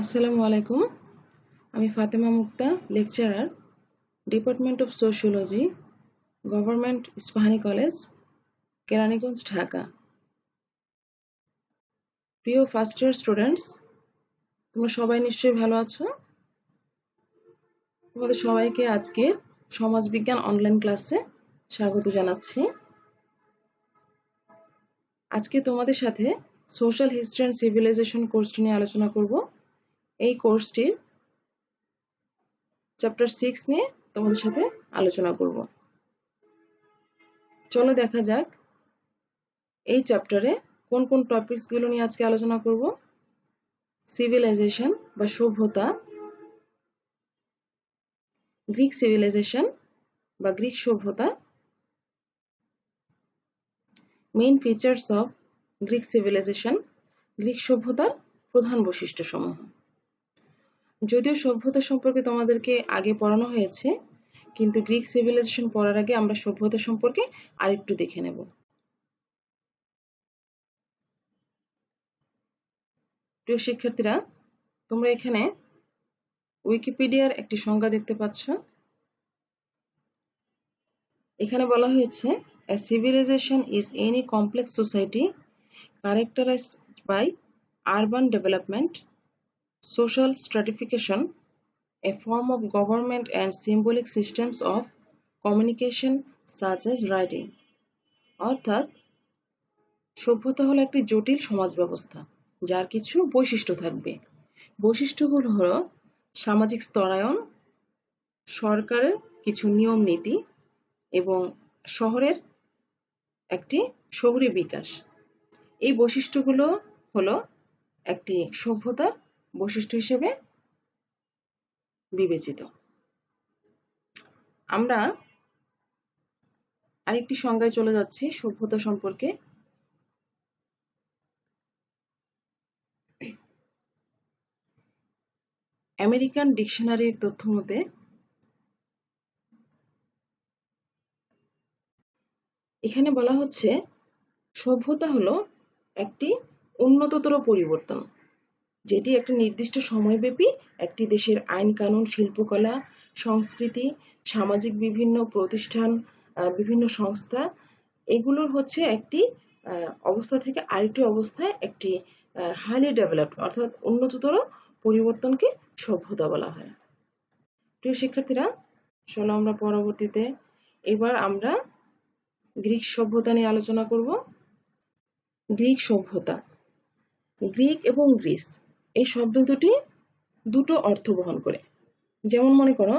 আসসালামু আলাইকুম। আমি Fatema Mukta, lecturer, department of sociology, government Ispahani college, Keraniganj, Dhaka. প্রিয় ফার্স্ট ইয়ার স্টুডেন্টস, তোমরা সবাই নিশ্চয়ই ভালো আছো। তোমাদের সবাইকে আজকের সমাজবিজ্ঞান অনলাইন ক্লাসে স্বাগত জানাচ্ছি। আজকে তোমাদের সাথে সোশ্যাল হিস্ট্রি অ্যান্ড সিভিলাইজেশন কোর্সটি নিয়ে আলোচনা করব। এই কোর্সটির চ্যাপ্টার 6 নিয়ে তোমাদের সাথে আলোচনা করব। চলো দেখা যাক এই চ্যাপ্টারে কোন কোন টপিকসগুলো নিয়ে আজকে আলোচনা করব। সিভিলাইজেশন বা সভ্যতা, গ্রিক সিভিলাইজেশন বা গ্রিক সভ্যতা, main features of Greek civilization, Greek সভ্যতার প্রধান বৈশিষ্ট্যসমূহ। যদিও সভ্যতা সম্পর্কে তোমাদেরকে আগে পড়ানো হয়েছে, কিন্তু গ্রিক সিভিলাইজেশন পড়ার আগে আমরা সভ্যতা সম্পর্কে আরেকটু দেখে নেব। প্রিয় শিক্ষার্থীরা, তোমরা এখানে উইকিপিডিয়ার একটি সংজ্ঞা দেখতে পাচ্ছ। এখানে বলা হয়েছে, a civilization is any complex society characterized by urban development, social stratification, a form of government and symbolic systems of communication such as writing. অর্থাৎ সভ্যতা হলো একটি জটিল সমাজ ব্যবস্থা যার কিছু বৈশিষ্ট্য থাকবে। বৈশিষ্ট্যগুলো হলো সামাজিক স্তরায়ন, সরকারের কিছু নিয়ম নীতি এবং শহরের একটি শহুরে বিকাশ। এই বৈশিষ্ট্যগুলো হলো একটি সভ্যতার বৈশিষ্ট্য হিসেবে বিবেচিত। আমরা আরেকটি সংজ্ঞায় চলে যাচ্ছি সভ্যতা সম্পর্কে। আমেরিকান ডিকশনারির তথ্য মতে এখানে বলা হচ্ছে, সভ্যতা হলো একটি উন্নততর পরিবর্তন যেটি একটা নির্দিষ্ট সময়ব্যাপী একটি দেশের আইন কানুন, শিল্পকলা, সংস্কৃতি, সামাজিক বিভিন্ন প্রতিষ্ঠান, বিভিন্ন সংস্থা, এগুলোর হচ্ছে একটি অবস্থা থেকে আরেকটি অবস্থায় একটি হাইলি ডেভেলপড অর্থাৎ উন্নততর পরিবর্তনকে সভ্যতা বলা হয়। প্রিয় শিক্ষার্থীরা, চলো আমরা পরবর্তীতে এবার আমরা গ্রিক সভ্যতা নিয়ে আলোচনা করব। গ্রিক সভ্যতা, গ্রিক এবং গ্রিস এই শব্দ দুটি দুটো অর্থ বহন করে। যেমন মনে করো,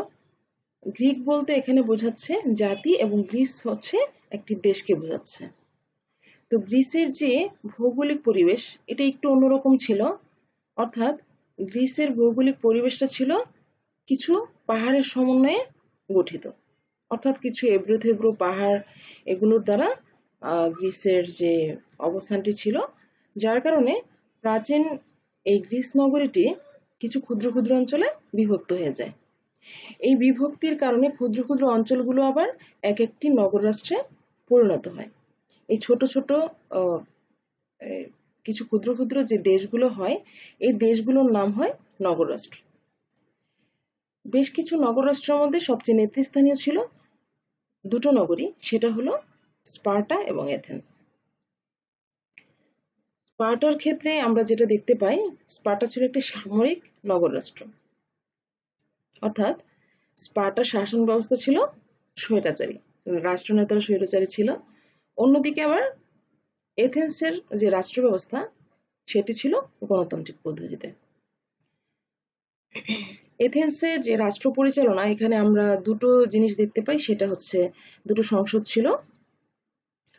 গ্রিক বলতে এখানে বোঝাচ্ছে জাতি এবং গ্রিস হচ্ছে একটি দেশকে বোঝাচ্ছে। তো গ্রিসের যে ভৌগোলিক পরিবেশ এটা একটু অন্যরকম ছিল, অর্থাৎ গ্রিসের ভৌগোলিক পরিবেশটা ছিল কিছু পাহাড়ের সমন্বয়ে গঠিত, অর্থাৎ কিছু এবড়ো থেবড়ো পাহাড়, এগুলোর দ্বারা গ্রিসের যে অবস্থানটি ছিল, যার কারণে প্রাচীন এই গ্রিস নগরীটি কিছু ক্ষুদ্র ক্ষুদ্র অঞ্চলে বিভক্ত হয়ে যায়। এই বিভক্তির কারণে ক্ষুদ্র ক্ষুদ্র অঞ্চলগুলো আবার এক একটি নগর রাষ্ট্রে পরিণত হয়। এই ছোট ছোট কিছু ক্ষুদ্র ক্ষুদ্র যে দেশগুলো হয়, এই দেশগুলোর নাম হয় নগর রাষ্ট্র। বেশ কিছু নগর রাষ্ট্রের মধ্যে সবচেয়ে নেতৃস্থানীয় ছিল দুটো নগরী, সেটা হলো স্পার্টা এবং এথেন্স। স্পার্টার ক্ষেত্রে আমরা যেটা দেখতে পাই, স্পার্টা ছিল একটি সামরিক নগর রাষ্ট্র, অর্থাৎ স্পার্টার শাসন ব্যবস্থা ছিল স্বৈরাচারী, রাষ্ট্রনেতারা স্বৈরাচারী ছিল। অন্যদিকে আবার এথেন্সের যে রাষ্ট্র ব্যবস্থা সেটি ছিল গণতান্ত্রিক পদ্ধতিতে। এথেন্সে যে রাষ্ট্র পরিচালনা, এখানে আমরা দুটো জিনিস দেখতে পাই, সেটা হচ্ছে দুটো সংসদ ছিল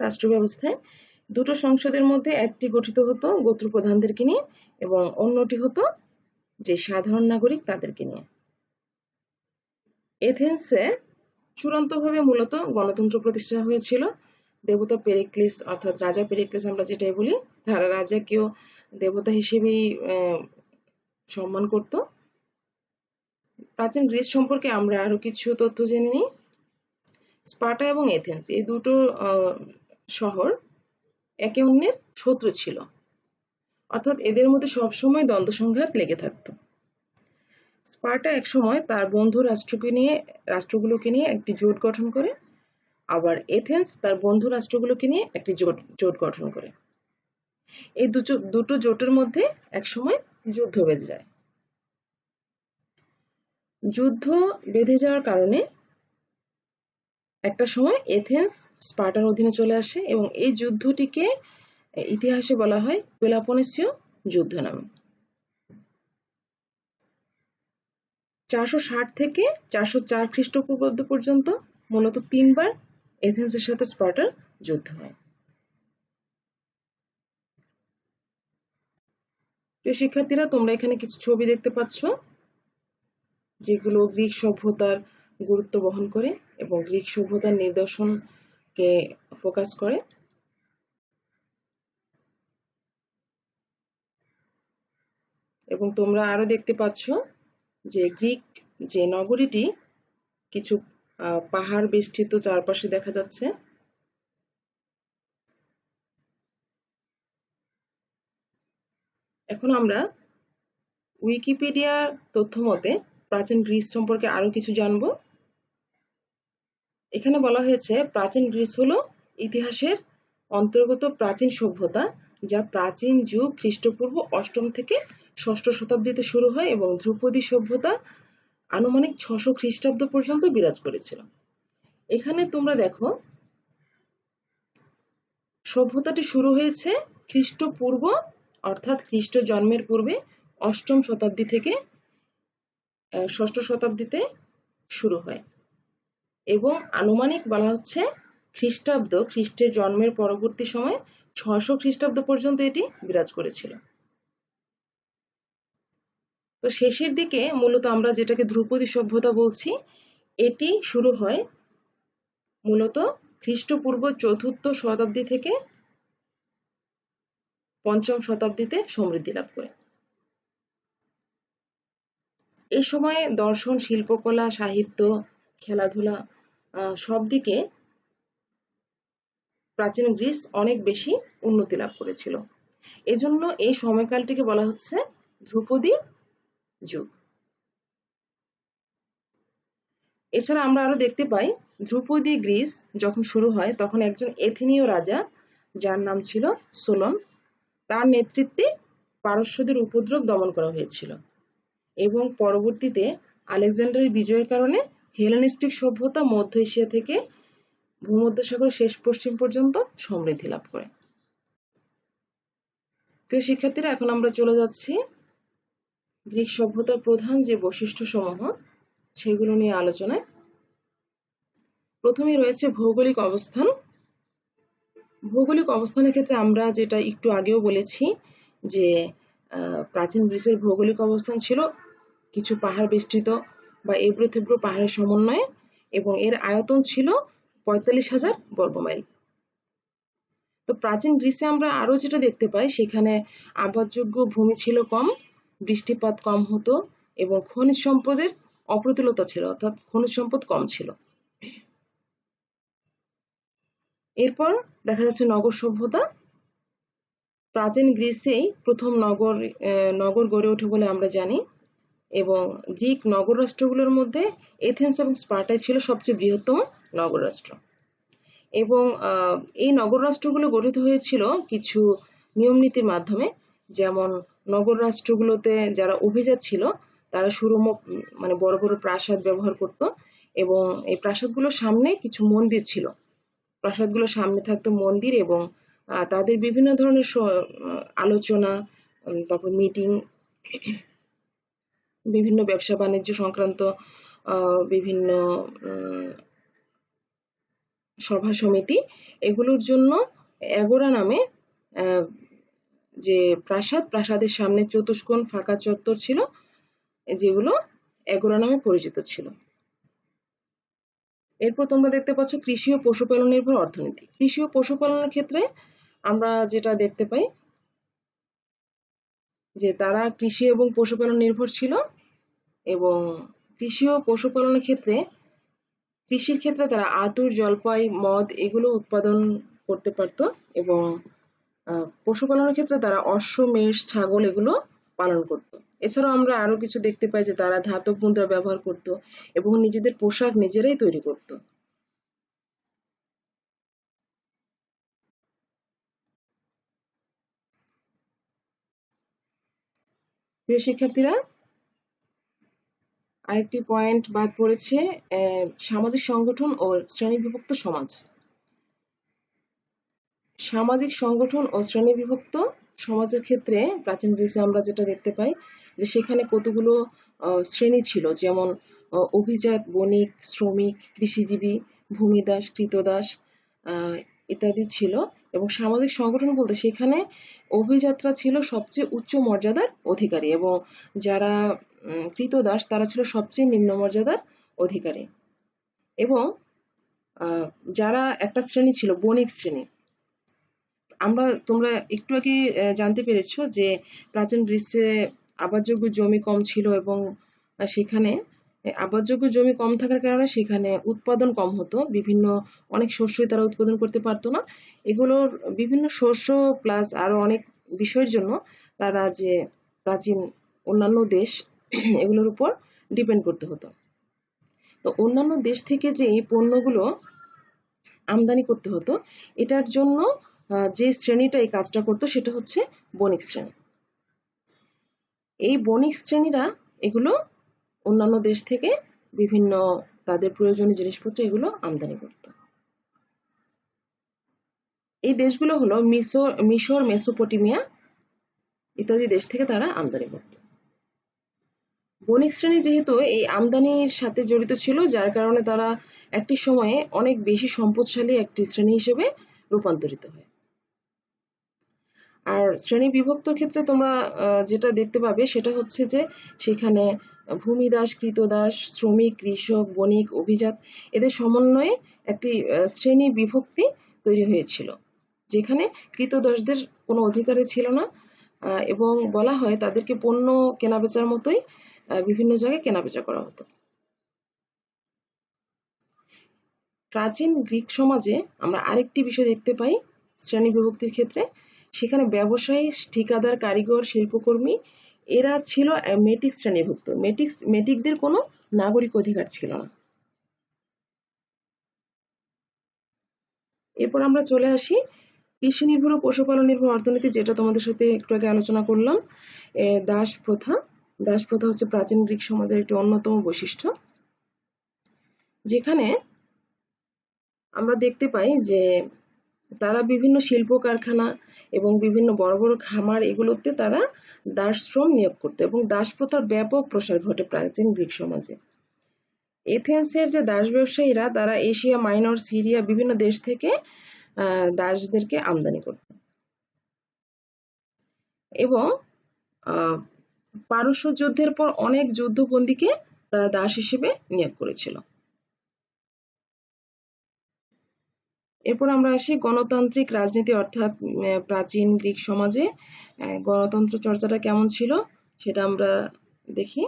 রাষ্ট্র ব্যবস্থায়। দুটো সংসদের মধ্যে একটি গঠিত হতো গোত্রপ্রধানদেরকে নিয়ে এবং অন্যটি হতো যে সাধারণ নাগরিক তাদেরকে নিয়ে। এথেন্সে চূড়ান্তভাবে মূলত গণতন্ত্র প্রতিষ্ঠা হয়েছিল। দেবতা পেরিক্লিস অর্থাৎ রাজা পেরিক্লিস আমরা যেটাই বলি, তারা রাজাকেও দেবতা হিসেবেই সম্মান করত। প্রাচীন গ্রিস সম্পর্কে আমরা আরো কিছু তথ্য জেনে নিই। স্পার্টা এবং এথেন্স এই দুটো শহর একে অন্যের শত্রু ছিল, অর্থাৎ এদের মধ্যে সবসময় দ্বন্দ্ব সংঘাত লেগে থাকতো। স্পার্টা একসময় তার বন্ধু রাষ্ট্রগুলোকে নিয়ে একটি জোট গঠন করে, আবার এথেন্স তার বন্ধু রাষ্ট্রগুলোকে নিয়ে একটি জোট গঠন করে। এই দুটো জোটের মধ্যে একসময় যুদ্ধ বেঁধে যায়। যুদ্ধ বেঁধে যাওয়ার কারণে একটা সময় এথেন্স স্পার্টার অধীনে চলে আসে এবং এই যুদ্ধটিকে ইতিহাসে বলা হয় পেলোপনেসীয় যুদ্ধ নামে। 460 থেকে 404 খ্রিস্টপূর্বাব্দ পর্যন্ত মূলত 3 বার এথেন্সের সাথে স্পার্টার যুদ্ধ হয়। প্রিয় শিক্ষার্থীরা, তোমরা এখানে কিছু ছবি দেখতে পাচ্ছ যেগুলো গ্রিক সভ্যতার গুরুত্ব বহন করে এবং গ্রিক সভ্যতার নিদর্শনকে ফোকাস করে। এবং তোমরা আরো দেখতে পাচ্ছ যে গ্রিক যে নগরীটি কিছু পাহাড় বেষ্টিত চারপাশে দেখা যাচ্ছে। এখন আমরা উইকিপিডিয়ার তথ্য মতে প্রাচীন গ্রিস সম্পর্কে আরো কিছু জানব। এখানে বলা হয়েছে প্রাচীন গ্রিস হলো ইতিহাসের অন্তর্গত প্রাচীন সভ্যতা, যা প্রাচীন যুগ খ্রিস্টপূর্ব 8ম থেকে 6ষ্ঠ শতাব্দীতে শুরু হয় এবং ধ্রুপদী সভ্যতা আনুমানিক 600 খ্রিস্টাব্দ পর্যন্ত বিরাজ করেছিল। এখানে তোমরা দেখো সভ্যতাটি শুরু হয়েছে খ্রিস্টপূর্ব অর্থাৎ খ্রিস্ট জন্মের পূর্বে 8ম শতাব্দী থেকে 6ষ্ঠ শতাব্দীতে শুরু হয় এবং আনুমানিক বলা হচ্ছে খ্রিস্টের জন্মের পরবর্তী সময় 600 খ্রিস্টাব্দ পর্যন্ত এটি বিরাজ করেছিল। তো শেষের দিকে মূলত আমরা যেটাকে ধ্রুপদী সভ্যতা বলছি, এটি শুরু হয় মূলত খ্রিস্টপূর্ব 4র্থ শতাব্দী থেকে 5ম শতাব্দীতে সমৃদ্ধি লাভ করে। এই সময়ে দর্শন, শিল্পকলা, সাহিত্য, খেলাধুলা সব দিকে প্রাচীন গ্রিস অনেক বেশি উন্নতি লাভ করেছিল। এজন্য এই সময়কালটিকে বলা হচ্ছে ধ্রুপদী যুগ। এছাড়া আমরা আরো দেখতে পাই ধ্রুপদী গ্রিস যখন শুরু হয় তখন একজন এথেনীয় রাজা, যার নাম ছিল সোলন, তার নেতৃত্বে পারস্যদের উপদ্রব দমন করা হয়েছিল এবং পরবর্তীতে আলেকজান্ডারের বিজয়ের কারণে হেলেনিস্টিক সভ্যতা মধ্য এশিয়া থেকে ভূমধ্যসাগরের শেষ পশ্চিম পর্যন্ত সমৃদ্ধি লাভ করে। প্রিয় শিক্ষার্থীরা, এখন আমরা চলে যাচ্ছি গ্রিক সভ্যতার প্রধান যে বৈশিষ্ট্যসমূহ সেগুলো নিয়ে আলোচনায়। প্রথমেই রয়েছে ভৌগোলিক অবস্থান। ভৌগোলিক অবস্থানের ক্ষেত্রে আমরা যেটা একটু আগেও বলেছি যে প্রাচীন গ্রিসের ভৌগোলিক অবস্থান ছিল কিছু পাহাড় বেষ্টিত বা এবড়ো থেবড়ো পাহাড়ের সমন্বয়ে এবং এর আয়তন ছিল 45,000 বর্গমাইল। তো প্রাচীন গ্রিসে আমরা আরো যেটা দেখতে পাই, সেখানে আবাদযোগ্য ভূমি ছিল কম, বৃষ্টিপাত কম হতো এবং খনিজ সম্পদের অপ্রতুলতা ছিল, অর্থাৎ খনিজ সম্পদ কম ছিল। এরপর দেখা যাচ্ছে নগর সভ্যতা। প্রাচীন গ্রিসেই প্রথম নগর গড়ে ওঠে বলে আমরা জানি এবং গ্রিক নগর রাষ্ট্রগুলোর মধ্যে এথেন্স এবং স্পার্টাই ছিল সবচেয়ে বৃহত্তম নগর রাষ্ট্র এবং এই নগর রাষ্ট্রগুলো গঠিত হয়েছিল কিছু নিয়ম নীতির মাধ্যমে। যেমন নগর রাষ্ট্রগুলোতে যারা অভিজাত ছিল তারা মানে বড় বড় প্রাসাদ ব্যবহার করত এবং এই প্রাসাদগুলোর সামনে কিছু মন্দির ছিল। প্রাসাদগুলোর সামনে থাকতো মন্দির এবং তাদের বিভিন্ন ধরনের আলোচনা, তারপর মিটিং, বিভিন্ন ব্যবসা বাণিজ্য সংক্রান্ত বিভিন্ন সভা সমিতি, এগুলোর জন্য এগোরা নামে যে প্রাসাদের সামনে চতুষ্কোণ ফাঁকা চত্বর ছিল, যেগুলো এগোরা নামে পরিচিত ছিল। এরপর তোমরা দেখতে পাচ্ছ কৃষি ও পশুপালন নির্ভর অর্থনীতি। কৃষি ও পশুপালনের ক্ষেত্রে আমরা যেটা দেখতে পাই যে তারা কৃষি এবং পশুপালন নির্ভর ছিল এবং কৃষি ও পশুপালনের ক্ষেত্রে কৃষির ক্ষেত্রে তারা আতর, জলপাই, মদ এগুলো উৎপাদন করতে পারত এবং পশুপালনের ক্ষেত্রে তারা অশ্ব, মেষ, ছাগল এগুলো পালন করত। এছাড়াও আমরা আরো কিছু দেখতে পাই যে তারা ধাতব মুদ্রা ব্যবহার করত এবং নিজেদের পোশাক নিজেরাই তৈরি করত। প্রিয় শিক্ষার্থীরা, আরেকটি পয়েন্ট বাদ পড়েছে, সামাজিক সংগঠন ও শ্রেণীবিভক্ত সমাজ। সামাজিক সংগঠন ও শ্রেণীবিভক্ত সমাজের ক্ষেত্রে প্রাচীন গ্রিসে আমরা যেটা দেখতে পাই যে সেখানে কতগুলো শ্রেণী ছিল, যেমন অভিজাত, বণিক, শ্রমিক, কৃষিজীবী, ভূমিদাস, কৃতদাস ইত্যাদি ছিল। এবং সামাজিক সংগঠন বলতে সেখানে অভিজাতরা ছিল সবচেয়ে উচ্চ মর্যাদার অধিকারী এবং যারা কৃতদাস তারা ছিল সবচেয়ে নিম্ন মর্যাদার অধিকারী। এবং যারা একটা শ্রেণী ছিল বণিক শ্রেণী, তোমরা একটু আগে জানতে পেরেছো যে প্রাচীন গ্রিসে আবাদযোগ্য জমি কম ছিল এবং সেখানে আবাদযোগ্য জমি কম থাকার কারণে সেখানে উৎপাদন কম হতো, অনেক শস্যই তারা উৎপাদন করতে পারতো না। এগুলোর বিভিন্ন শস্য প্লাস আরো অনেক বিষয়ের জন্য তারা যে প্রাচীন অন্যান্য দেশ এগুলোর উপর ডিপেন্ড করতে হতো। তো অন্যান্য দেশ থেকে যে এই পণ্যগুলো আমদানি করতে হতো, এটার জন্য যে শ্রেণীটা এই কাজটা করতো সেটা হচ্ছে বণিক শ্রেণী। এই বণিক শ্রেণীরা এগুলো অন্যান্য দেশ থেকে বিভিন্ন তাদের প্রয়োজনীয় জিনিসপত্র এগুলো আমদানি করত। এই দেশগুলো হলো মিশর, মেসোপটেমিয়া ইত্যাদি দেশ থেকে তারা আমদানি করত। বণিক শ্রেণী যেহেতু এই আমদানির সাথে জড়িত ছিল, যার কারণে তারা একটি সময়ে অনেক বেশি সম্পদশালী একটি শ্রেণী হিসেবে রূপান্তরিত হয়। আর শ্রেণী বিভক্তর ক্ষেত্রে তোমরা যেটা দেখতে পাবে সেটা হচ্ছে যে সেখানে ভূমিদাস, কৃতদাস, শ্রমিক, কৃষক, বণিক, অভিজাত এদের সমন্বয়ে একটি শ্রেণী বিভক্তি তৈরি হয়েছিল, যেখানে কৃতদাসদের কোনো অধিকারই ছিল না এবং বলা হয় তাদেরকে পণ্য কেনাবেচার মতোই বিভিন্ন জায়গায় কেনাবেচা করা হতো। প্রাচীন গ্রিক সমাজে আমরা আরেকটি বিষয় দেখতে পাই শ্রেণী বিভক্তির ক্ষেত্রে, সেখানে ব্যবসায়ী, ঠিকাদার, কারিগর, শিল্পকর্মী এরা ছিল মেটিক শ্রেণীভুক্ত। মেটিকদের কোনো নাগরিক অধিকার ছিল না। এরপর আমরা চলে আসি কৃষি নির্ভর ও পশুপালন নির্ভর অর্থনীতি, যেটা তোমাদের সাথে একটু আগে আলোচনা করলাম। দাস প্রথা হচ্ছে প্রাচীন গ্রিক সমাজের একটি অন্যতম বৈশিষ্ট্য, যেখানে আমরা দেখতে পাই যে তারা বিভিন্ন শিল্প কারখানা এবং বিভিন্ন বড় বড় খামার এগুলোতে তারা দাস শ্রম নিয়োগ করত এবং দাস প্রথার ব্যাপক প্রসার ঘটে প্রাচীন গ্রিক সমাজে। এথেন্সের যে দাস ব্যবসায়ীরা তারা এশিয়া মাইনর, সিরিয়া বিভিন্ন দেশ থেকে দাসদেরকে আমদানি করত এবং পারস্য যুদ্ধের পর অনেক যুদ্ধবন্দীকে তারা দাস হিসেবে নিয়োগ করেছিল। এরপর আমরা আসি গণতান্ত্রিক রাজনীতি, অর্থাৎ প্রাচীন গ্রিক সমাজে গণতন্ত্র চর্চাটা কেমন ছিল সেটা আমরা দেখি।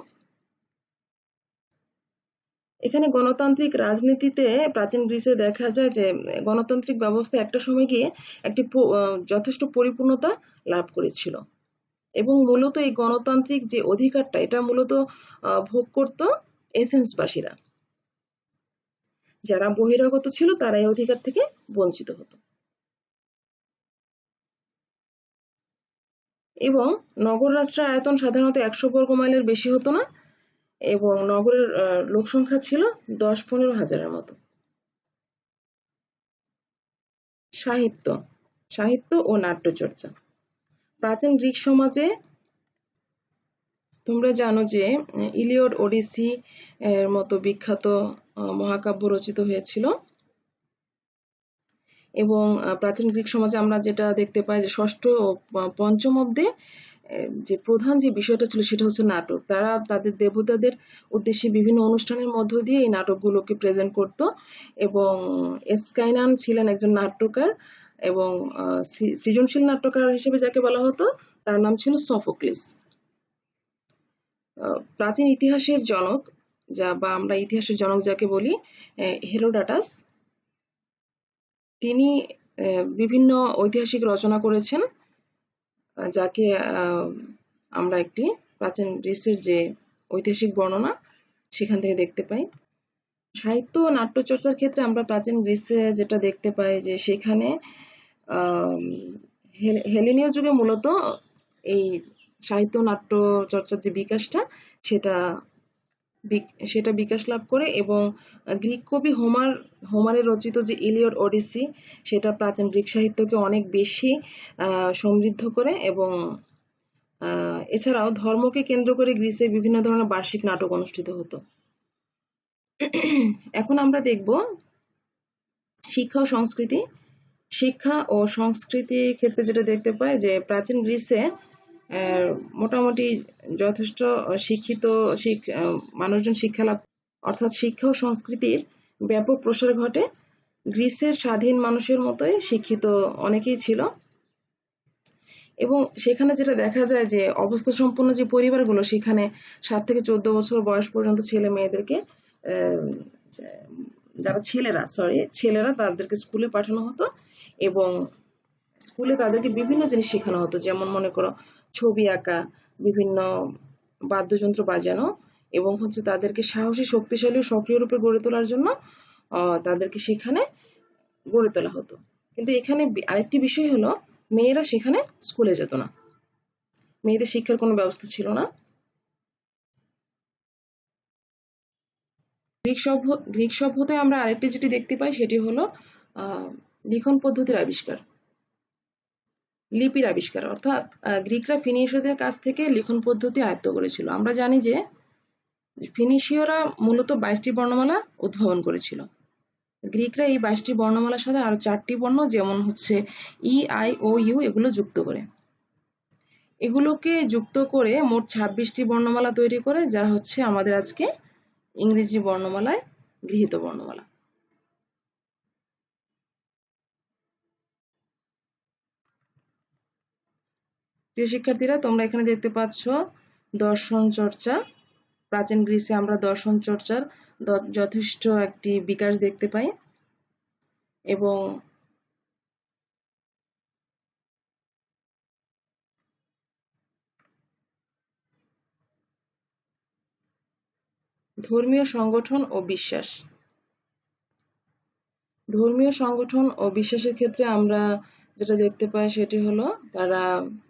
এখানে গণতান্ত্রিক রাজনীতিতে প্রাচীন গ্রিসে দেখা যায় যে গণতান্ত্রিক ব্যবস্থা একটা সময় গিয়ে একটি যথেষ্ট পরিপূর্ণতা লাভ করেছিল এবং মূলত এই গণতান্ত্রিক যে অধিকারটা এটা মূলত ভোগ করত এথেন্সবাসীরা। যারা বহিরাগত ছিল তারা এই অধিকার থেকে বঞ্চিত হতো। এবং নগর রাষ্ট্রের আয়তন সাধারণত 100 বর্গ মাইলের বেশি হতো না এবং নগরের লোক সংখ্যা ছিল 10-15 হাজারের মতো। সাহিত্য ও নাট্যচর্চা প্রাচীন গ্রিক সমাজে তোমরা জানো যে ইলিয়ড, ওডিসি এর মতো বিখ্যাত মহাকাব্য রচিত হয়েছিল এবং প্রাচীন গ্রিক সমাজে আমরা যেটা দেখতে পাই যে ষষ্ঠ ও পঞ্চম অব্দে যে প্রধান যে বিষয়টা ছিল সেটা হচ্ছে নাটক। তারা তাদের দেবতাদের উদ্দেশ্যে বিভিন্ন অনুষ্ঠানের মধ্য দিয়ে এই নাটকগুলোকে প্রেজেন্ট করত এবং এসকাইনান ছিলেন একজন নাট্যকার এবং সৃজনশীল নাট্যকার হিসেবে যাকে বলা হতো তার নাম ছিল সফোক্লিস। প্রাচীন ইতিহাসের জনক আমরা ইতিহাসের জনক যাকে বলি হেরোডাটাস, তিনি বিভিন্ন ঐতিহাসিক রচনা করেছেন যাকে আমরা একটি প্রাচীন গ্রিসের যে ঐতিহাসিক বর্ণনা সেখান থেকে দেখতে পাই। সাহিত্য ও নাট্য চর্চার ক্ষেত্রে আমরা প্রাচীন গ্রিসে যেটা দেখতে পাই যে সেখানে হেলেনীয় যুগে মূলত এই সাহিত্য নাট্য চর্চার যে বিকাশটা সেটা সেটা বিকাশ লাভ করে, এবং গ্রিক কবি হোমারের রচিত যে ইলিয়ড ওডিসি সেটা প্রাচীন গ্রিক সাহিত্যকে অনেক বেশি সমৃদ্ধ করে। এবং এছাড়াও ধর্মকে কেন্দ্র করে গ্রিসে বিভিন্ন ধরনের বার্ষিক নাটক অনুষ্ঠিত হতো। এখন আমরা দেখব শিক্ষা ও সংস্কৃতি। শিক্ষা ও সংস্কৃতির ক্ষেত্রে যেটা দেখতে পাই যে প্রাচীন গ্রিসে মোটামুটি যথেষ্ট শিক্ষিত মানুষজন শিক্ষা লাভ, অর্থাৎ শিক্ষা ও সংস্কৃতির ব্যাপক প্রসার ঘটে। গ্রিসের স্বাধীন মানুষের মতোই শিক্ষিত অনেকেই ছিল, এবং সেখানে যেটা দেখা যায় যে অবস্থা সম্পন্ন যে পরিবারগুলো সেখানে 7 থেকে 14 বছর বয়স পর্যন্ত ছেলে মেয়েদেরকে যারা ছেলেরা তাদেরকে স্কুলে পাঠানো হতো, এবং স্কুলে তাদেরকে বিভিন্ন জিনিস শেখানো হতো, যেমন মনে করো ছবি আঁকা, বিভিন্ন বাদ্যযন্ত্র বাজানো, এবং তাদেরকে সাহসী, শক্তিশালী ও সক্রিয় রূপে গড়ে তোলার জন্য তাদেরকে সেখানে গড়ে তোলা হতো। কিন্তু এখানে আরেকটি বিষয় হলো মেয়েরা সেখানে স্কুলে যেত না, মেয়েদের শিক্ষার কোনো ব্যবস্থা ছিল না। গ্রিক সভ্যতায় আমরা আরেকটি যেটি দেখতে পাই সেটি হলো লিখন পদ্ধতির আবিষ্কার, লিপির আবিষ্কার। অর্থাৎ গ্রিকরা ফিনিশীয়দের কাছ থেকে লিখন পদ্ধতি আয়ত্ত করেছিল। আমরা জানি যে ফিনিশীয়রা মূলত 22টি বর্ণমালা উদ্ভাবন করেছিল। গ্রিকরা এই 22টি বর্ণমালার সাথে আরো 4টি বর্ণ, যেমন ই, আই, ও, ইউ, এগুলো যুক্ত করে, এগুলোকে যুক্ত করে মোট 26টি বর্ণমালা তৈরি করে, যা আমাদের আজকে ইংরেজি বর্ণমালায় গৃহীত বর্ণমালা। প্রিয় শিক্ষার্থীরা, তোমরা এখানে দেখতে পাচ্ছ দর্শন চর্চা। প্রাচীন গ্রিসে আমরা দর্শন চর্চার যথেষ্ট একটি বিকাশ দেখতে পাই, এবং ধর্মীয় সংগঠন ও বিশ্বাস। ধর্মীয় সংগঠন ও বিশ্বাসের ক্ষেত্রে আমরা যেটা দেখতে পাই সেটি হলো তারা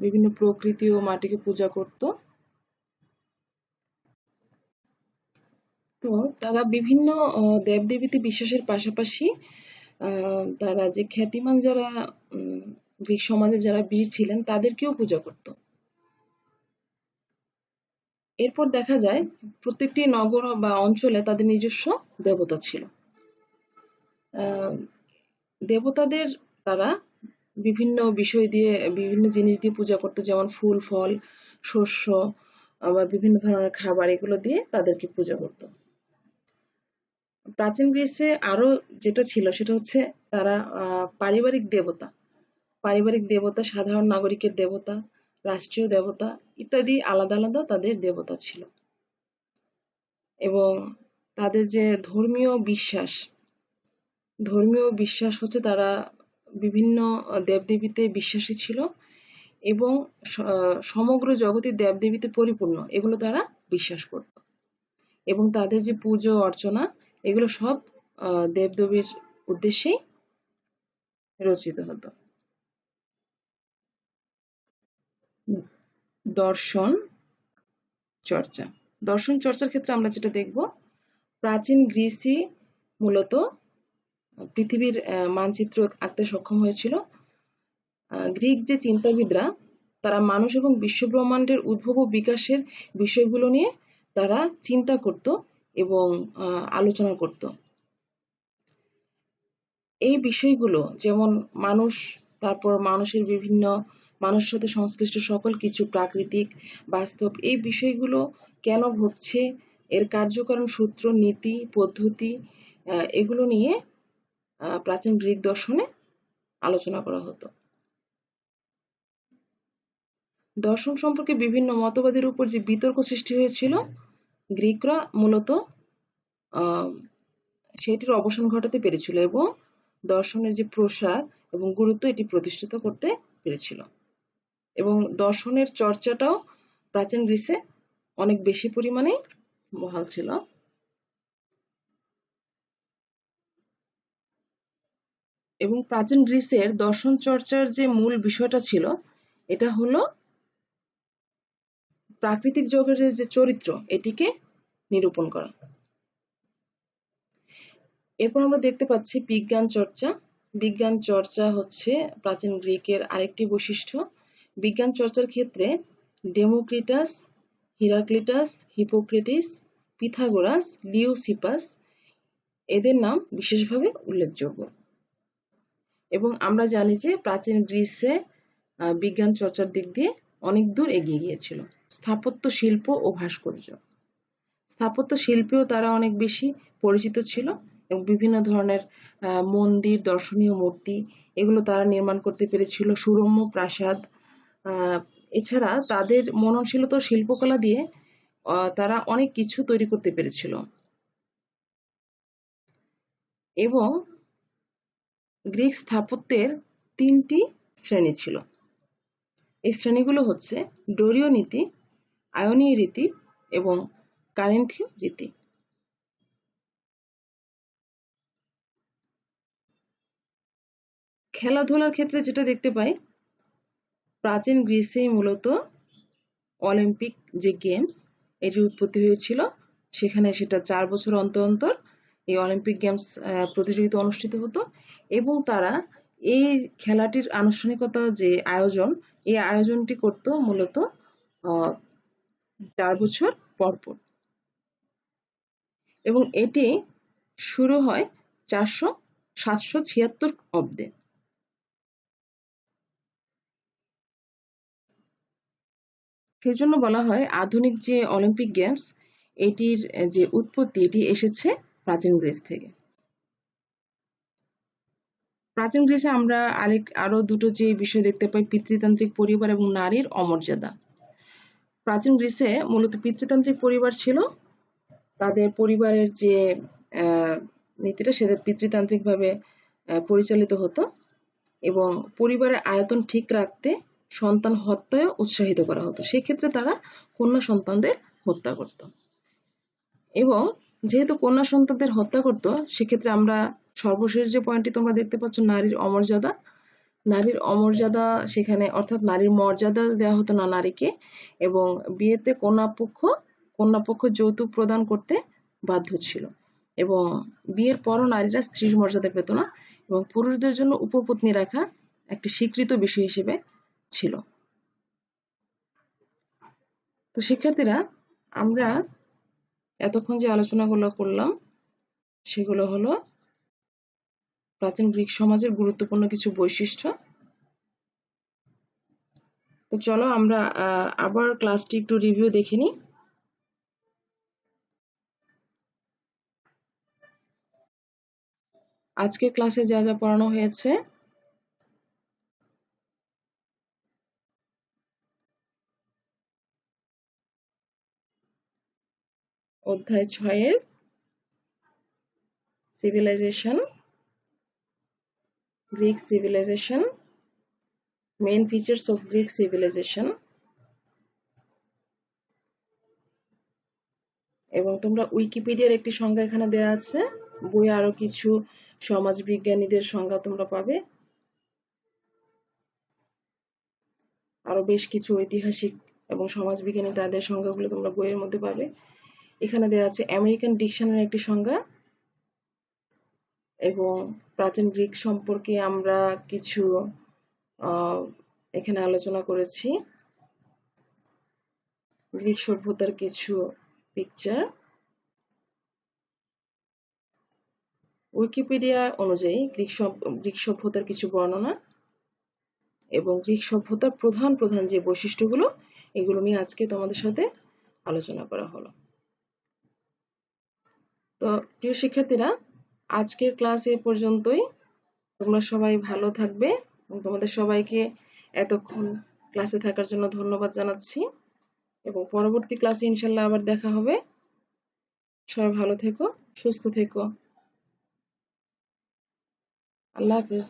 বিভিন্ন প্রকৃতি ও মাটিকে পূজা করত। তো তারা বিভিন্ন দেবদেবীতে বিশ্বাসের পাশাপাশি তারা যে খ্যাতিমান যারা গ্রিক সমাজে যারা বীর ছিলেন তাদেরকেও পূজা করত। এরপর দেখা যায় প্রত্যেকটি নগর বা অঞ্চলে তাদের নিজস্ব দেবতা ছিল। দেবতাদের তারা বিভিন্ন বিষয় দিয়ে, বিভিন্ন জিনিস দিয়ে পূজা করতো, যেমন ফুল, ফল, শস্য, আবার বিভিন্ন ধরনের খাবার, এগুলো দিয়ে তাদেরকে পূজা করত। প্রাচীন গ্রিসে আরো যেটা ছিল সেটা তারা পারিবারিক দেবতা, সাধারণ নাগরিকের দেবতা, রাষ্ট্রীয় দেবতা ইত্যাদি আলাদা আলাদা তাদের দেবতা ছিল। এবং তাদের যে ধর্মীয় বিশ্বাস তারা বিভিন্ন দেবদেবীতে বিশ্বাসী ছিল, এবং সমগ্র জগতের দেবদেবীতে পরিপূর্ণ, এগুলো তারা বিশ্বাস করত। এবং তাদের যে পুজো অর্চনা এগুলো সব দেবদেবীর উদ্দেশ্যেই রচিত হতো। দর্শন চর্চার ক্ষেত্রে আমরা যেটা দেখব, প্রাচীন গ্রিসই মূলত পৃথিবীর মানচিত্র আঁকতে সক্ষম হয়েছিল। গ্রিক যে চিন্তাবিদরা তারা মানুষ এবং বিশ্বব্রহ্মাণ্ডের উদ্ভব ও বিকাশের বিষয়গুলো নিয়ে তারা চিন্তা করত এবং আলোচনা করত। এই বিষয়গুলো যেমন মানুষ, তারপর মানুষের সাথে সংশ্লিষ্ট সকল কিছু, প্রাকৃতিক, বাস্তব, এই বিষয়গুলো কেন ঘটছে, এর কার্যকারণ, সূত্র, নীতি, পদ্ধতি, এগুলো নিয়ে প্রাচীন গ্রিক দর্শনে আলোচনা করা হতো। দর্শন সম্পর্কে বিভিন্ন মতবাদের উপর যে বিতর্ক সৃষ্টি হয়েছিল, গ্রিকরা মূলত সেটির অবসান ঘটাতে পেরেছিল, এবং দর্শনের যে প্রসার এবং গুরুত্ব এটি প্রতিষ্ঠিত করতে পেরেছিল। এবং দর্শনের চর্চাটাও প্রাচীন গ্রিসে অনেক বেশি পরিমাণে বহাল ছিল। এবং প্রাচীন গ্রিসের দর্শন চর্চার যে মূল বিষয়টা ছিল, এটা হলো প্রাকৃতিক জগতের যে চরিত্র, এটিকে নিরূপণ করা। এরপর আমরা দেখতে পাচ্ছি বিজ্ঞান চর্চা। বিজ্ঞান চর্চা হচ্ছে প্রাচীন গ্রিকের আরেকটি বৈশিষ্ট্য। বিজ্ঞান চর্চার ক্ষেত্রে ডেমোক্রিটাস, হিরাক্লিটাস, হিপোক্রেটিস, পিথাগোরাস, লিওসিপাস এদের নাম বিশেষভাবে উল্লেখযোগ্য। এবং আমরা জানি যে প্রাচীন গ্রিসে বিজ্ঞান চর্চার দিক দিয়ে অনেক দূর এগিয়ে গিয়েছিল। স্থাপত্য শিল্প ও ভাস্কর্য। স্থাপত্য শিল্পেও তারা অনেক বেশি পরিচিত ছিল এবং বিভিন্ন ধরনের মন্দির, দর্শনীয় মূর্তি এগুলো তারা নির্মাণ করতে পেরেছিল, সুরম্য প্রাসাদ। এছাড়া তাদের মননশীলতা ও শিল্পকলা দিয়ে তারা অনেক কিছু তৈরি করতে পেরেছিল। এবং গ্রিক স্থাপত্যের 3টি শ্রেণী ছিল। এই শ্রেণীগুলো হচ্ছে ডোরীয় রীতি, আয়োনীয় রীতি এবং কারিন্থীয় রীতি। খেলাধুলার ক্ষেত্রে যেটা দেখতে পাই, প্রাচীন গ্রিসেই মূলত অলিম্পিক যে গেমস এটির উৎপত্তি হয়েছিল। সেখানে সেটা 4 বছর অন্তর অন্তর এই অলিম্পিক গেমস প্রতিযোগিতা অনুষ্ঠিত হতো এবং তারা এই খেলাটির আনুষ্ঠানিকতা যে আয়োজন, এই আয়োজনটি করত মূলত 4 বছর পর পর। এবং এটি শুরু হয় 776 অব্দে। সেজন্য বলা হয় আধুনিক যে অলিম্পিক গেমস এটির যে উৎপত্তি এটি এসেছে প্রাচীন গ্রিস থেকে। প্রাচীন গ্রিসে আমরা আরো দুটো যে বিষয় দেখতে পাই, পিতৃতান্ত্রিক পরিবার এবং নারীর অমর্যাদা। প্রাচীন গ্রিসে মূলত পিতৃতান্ত্রিক পরিবার ছিল। তাদের পরিবারের যে নীতিটা সেটা পিতৃতান্ত্রিকভাবে পরিচালিত হতো এবং পরিবারের আয়তন ঠিক রাখতে সন্তান হত্যায় উৎসাহিত করা হতো। সেক্ষেত্রে তারা কন্যা সন্তানদের হত্যা করত। এবং যেহেতু কন্যা সন্তানদের হত্যা করত, সেক্ষেত্রে আমরা সর্বশেষ যে পয়েন্টটি তোমরা দেখতে পাচ্ছ, নারীর অমর্যাদা। নারীর অমর্যাদা সেখানে, অর্থাৎ নারীর মর্যাদা দেওয়া হতো না নারীকে, এবং বিয়েতে কন্যাপক্ষ যৌতুক প্রদান করতে বাধ্য ছিল এবং বিয়ের পরও নারীরা স্ত্রীর মর্যাদা পেত না এবং পুরুষদের জন্য উপপত্নী রাখা একটি স্বীকৃত বিষয় হিসেবে ছিল। তো শিক্ষার্থীরা, আমরা এতক্ষণ যে আলোচনাগুলো করলাম সেগুলো হলো প্রাচীন গ্রিক সমাজের গুরুত্বপূর্ণ কিছু বৈশিষ্ট্য। তো চলো আমরা আবার ক্লাসটি একটু রিভিউ দেখে নিই। আজকের ক্লাসে যা যা পড়ানো হয়েছে, অধ্যায় 6-এর civilization, Greek civilization, main features of Greek civilization. এবং তোমরা উইকিপিডিয়ার একটি সংজ্ঞা এখানে দেওয়া আছে, বইয়ে আরো কিছু সমাজবিজ্ঞানীদের সংজ্ঞা তোমরা পাবে, আরো বেশ কিছু ঐতিহাসিক এবং সমাজবিজ্ঞানী তাদের সংজ্ঞাগুলো তোমরা বইয়ের মধ্যে পাবে। এখানে দেওয়া আছে আমেরিকান ডিকশনারির একটি সংজ্ঞা। এবং প্রাচীন গ্রিক সম্পর্কে আমরা কিছু এখানে আলোচনা করেছি, গ্রিক সভ্যতার কিছু পিকচার। উইকিপিডিয়া অনুযায়ী গ্রিক সভ্যতার কিছু বর্ণনা এবং গ্রিক সভ্যতার প্রধান প্রধান যে বৈশিষ্ট্যগুলো, এগুলো নিয়ে আজকে তোমাদের সাথে আলোচনা করা হলো। তো প্রিয় শিক্ষার্থীরা, আজকের ক্লাস এ পর্যন্তই। তোমরা সবাই ভালো থাকবে এবং তোমাদের সবাইকে এতক্ষণ ক্লাসে থাকার জন্য ধন্যবাদ জানাচ্ছি এবং পরবর্তী ক্লাসে ইনশাল্লাহ আবার দেখা হবে। সবাই ভালো থেকো, সুস্থ থেকো। আল্লাহ হাফেজ।